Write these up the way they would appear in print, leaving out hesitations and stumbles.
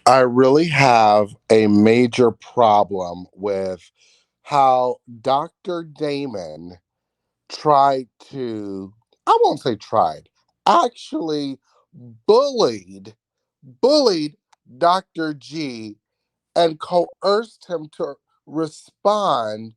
I really have a major problem with how Dr. Damon tried to, I won't say tried, actually bullied, bullied Dr. G and coerced him to respond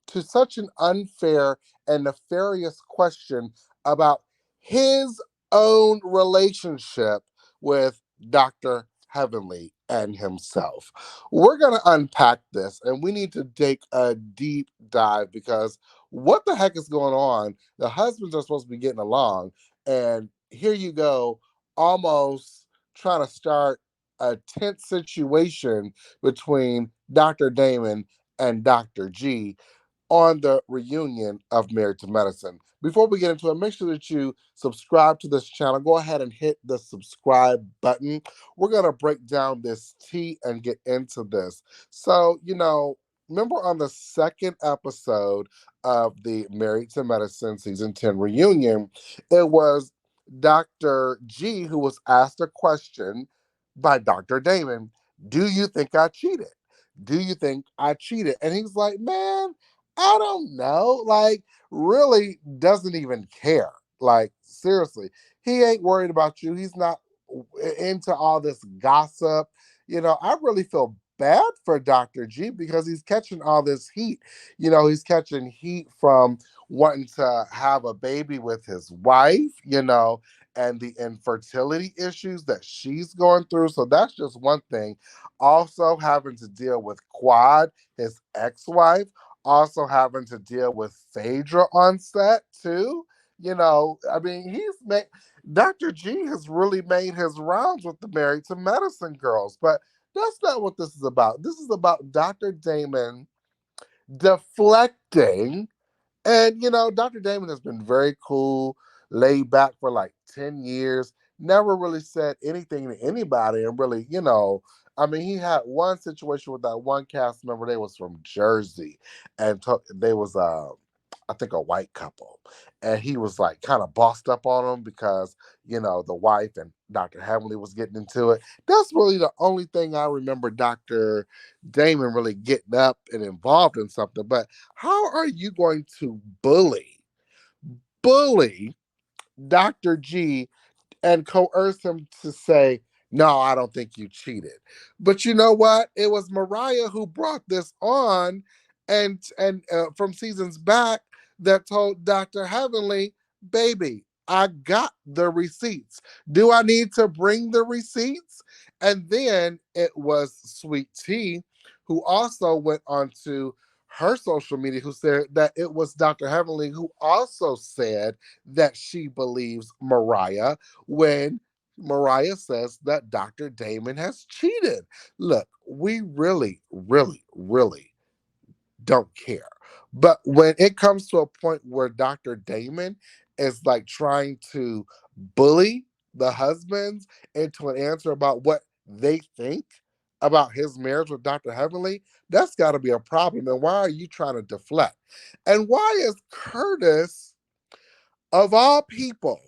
to such an unfair and nefarious question about his own relationship with Dr. Heavenly and himself. We're going to unpack this and we need to take a deep dive because what the heck is going on? The husbands are supposed to be getting along, and here you go, almost trying to start a tense situation between Dr. Damon and Dr. G on the reunion of Married to Medicine. Before we get into it, make sure that you subscribe to this channel. Go ahead and hit the subscribe button. We're going to break down this tea and get into this. So, remember on the second episode of the Married to Medicine season 10 reunion, it was Dr. G who was asked a question by Dr. Damon. Do you think I cheated? Do you think I cheated? And he's like, man, I don't know. Like, really doesn't even care. Like, seriously, he ain't worried about you. He's not into all this gossip. I really feel bad for Dr. G because he's catching all this heat. He's catching heat from wanting to have a baby with his wife, and the infertility issues that she's going through. So that's just one thing. Also having to deal with Quad, his ex-wife, also having to deal with Phaedra on set too. I mean, Dr. G has really made his rounds with the Married to Medicine girls, but that's not what this is about. This is about Dr. Damon deflecting. And, Dr. Damon has been very cool, laid back for like 10 years, never really said anything to anybody. And really, I mean, he had one situation with that one cast member. They was from Jersey, and they was, I think, a white couple. And he was like kind of bossed up on them because, the wife and Dr. Heavenly was getting into it. That's really the only thing I remember Dr. Damon really getting up and involved in something. But how are you going to bully Dr. G and coerce him to say, no, I don't think you cheated? But you know what? It was Mariah who brought this on, and from seasons back, that told Dr. Heavenly, baby, I got the receipts. Do I need to bring the receipts? And then it was Sweet Tea who also went on to her social media who said that it was Dr. Heavenly who also said that she believes Mariah when Mariah says that Dr. Damon has cheated. Look, we really, really, really don't care. But when it comes to a point where Dr. Damon is like trying to bully the husbands into an answer about what they think about his marriage with Dr. Heavenly, that's got to be a problem. And why are you trying to deflect? And why is Curtis, of all people,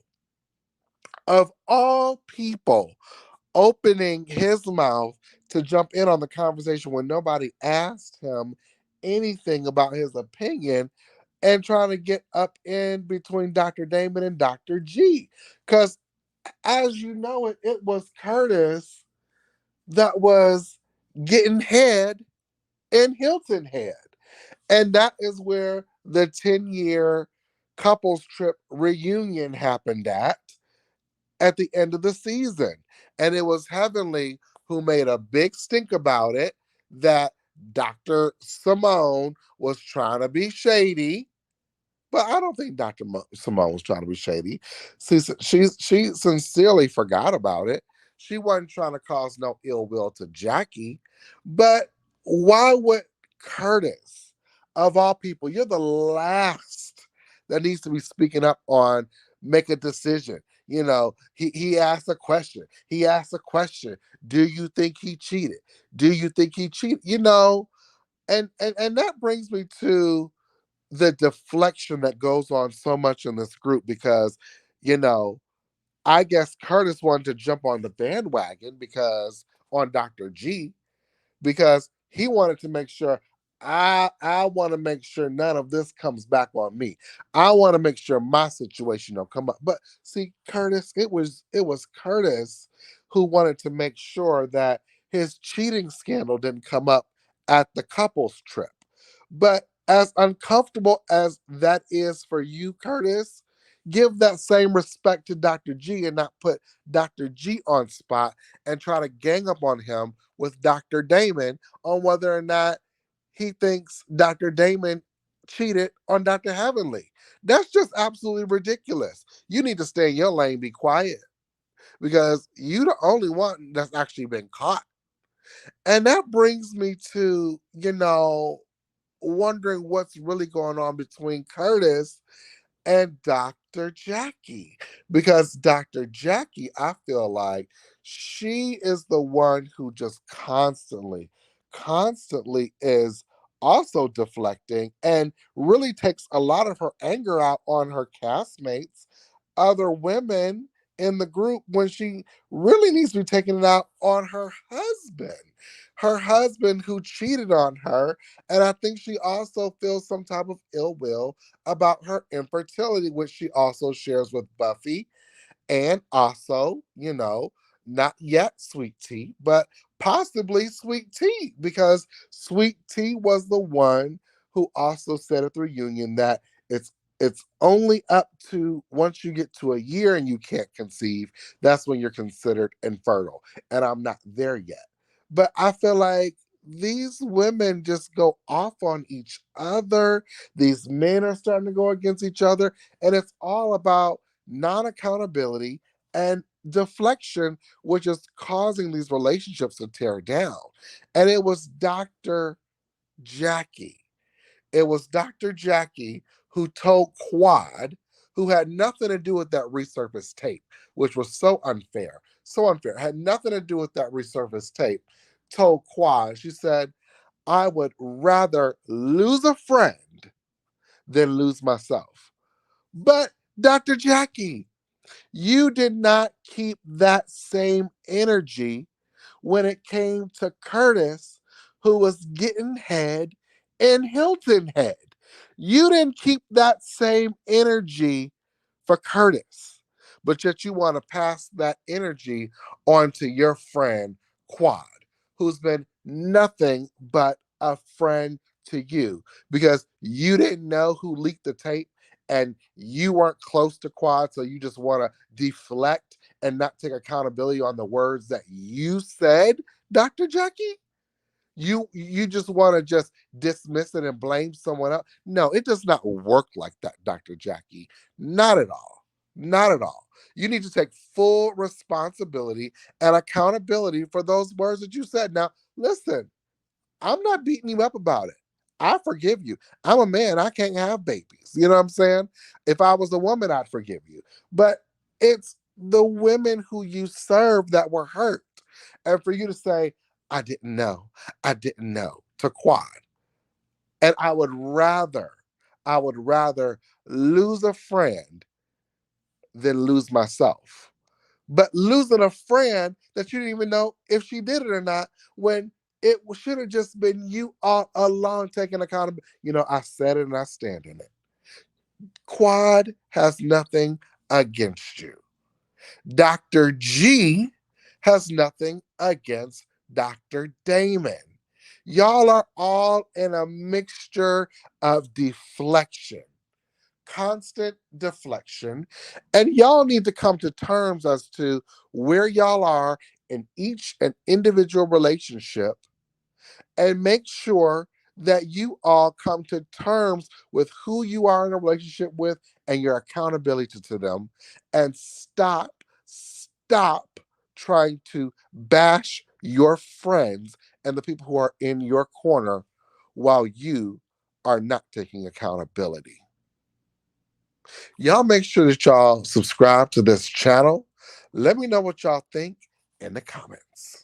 of all people, opening his mouth to jump in on the conversation when nobody asked him anything about his opinion and trying to get up in between Dr. Damon and Dr. G? Because as you know, it was Curtis that was getting head in Hilton Head. And that is where the 10-year couples trip reunion happened at the end of the season. And it was Heavenly who made a big stink about it, that Dr. Simone was trying to be shady. But I don't think Dr. Simone was trying to be shady. She sincerely forgot about it. She wasn't trying to cause no ill will to Jackie. But why would Curtis, of all people, you're the last that needs to be speaking up on make a decision. He asked a question. He asked a question. Do you think he cheated? Do you think he cheated? And that brings me to the deflection that goes on so much in this group because, you know, I guess Curtis wanted to jump on the bandwagon because on Dr. G, because he wanted to make sure I want to make sure none of this comes back on me. I want to make sure my situation don't come up. But see, Curtis, it was Curtis who wanted to make sure that his cheating scandal didn't come up at the couples trip. But as uncomfortable as that is for you, Curtis, give that same respect to Dr. G and not put Dr. G on spot and try to gang up on him with Dr. Damon on whether or not he thinks Dr. Damon cheated on Dr. Heavenly. That's just absolutely ridiculous. You need to stay in your lane, be quiet, because you the only one that's actually been caught. And that brings me to, wondering what's really going on between Curtis and Dr. Jackie. Because Dr. Jackie, I feel like she is the one who just constantly is also deflecting and really takes a lot of her anger out on her castmates, other women in the group, when she really needs to be taking it out on her husband. Her husband who cheated on her. And I think she also feels some type of ill will about her infertility, which she also shares with Buffy, and also, not yet Sweet Tea, but possibly Sweet Tea, because Sweet Tea was the one who also said at the reunion that it's only up to once you get to a year and you can't conceive, that's when you're considered infertile. And I'm not there yet. But I feel like these women just go off on each other. These men are starting to go against each other. And it's all about non accountability and deflection, which is causing these relationships to tear down. And it was Jackie. It was Dr. Jackie who told Quad, who had nothing to do with that resurfaced tape, which was so unfair. So unfair. Had nothing to do with that resurfaced tape. Told Quad, she said, I would rather lose a friend than lose myself. But Dr. Jackie, you did not keep that same energy when it came to Curtis, who was getting head in Hilton Head. You didn't keep that same energy for Curtis, but yet you want to pass that energy on to your friend Quad, who's been nothing but a friend to you because you didn't know who leaked the tape and you weren't close to Quad, so you just want to deflect and not take accountability on the words that you said, Dr. Jackie? You just want to just dismiss it and blame someone else. No, it does not work like that, Dr. Jackie. Not at all. Not at all. You need to take full responsibility and accountability for those words that you said. Now, listen, I'm not beating you up about it. I forgive you. I'm a man. I can't have babies. You know what I'm saying? If I was a woman, I'd forgive you. But it's the women who you serve that were hurt. And for you to say, I didn't know to Quad. And I would rather lose a friend than lose myself. But losing a friend that you didn't even know if she did it or not, when it should have just been you all along taking accountability. I said it and I stand in it. Quad has nothing against you. Dr. G has nothing against Dr. Damon. Y'all are all in a mixture of deflection, constant deflection, and y'all need to come to terms as to where y'all are in each and individual relationship and make sure that you all come to terms with who you are in a relationship with and your accountability to them, and stop trying to bash your friends and the people who are in your corner while you are not taking accountability. Y'all make sure that y'all subscribe to this channel. Let me know what y'all think in the comments.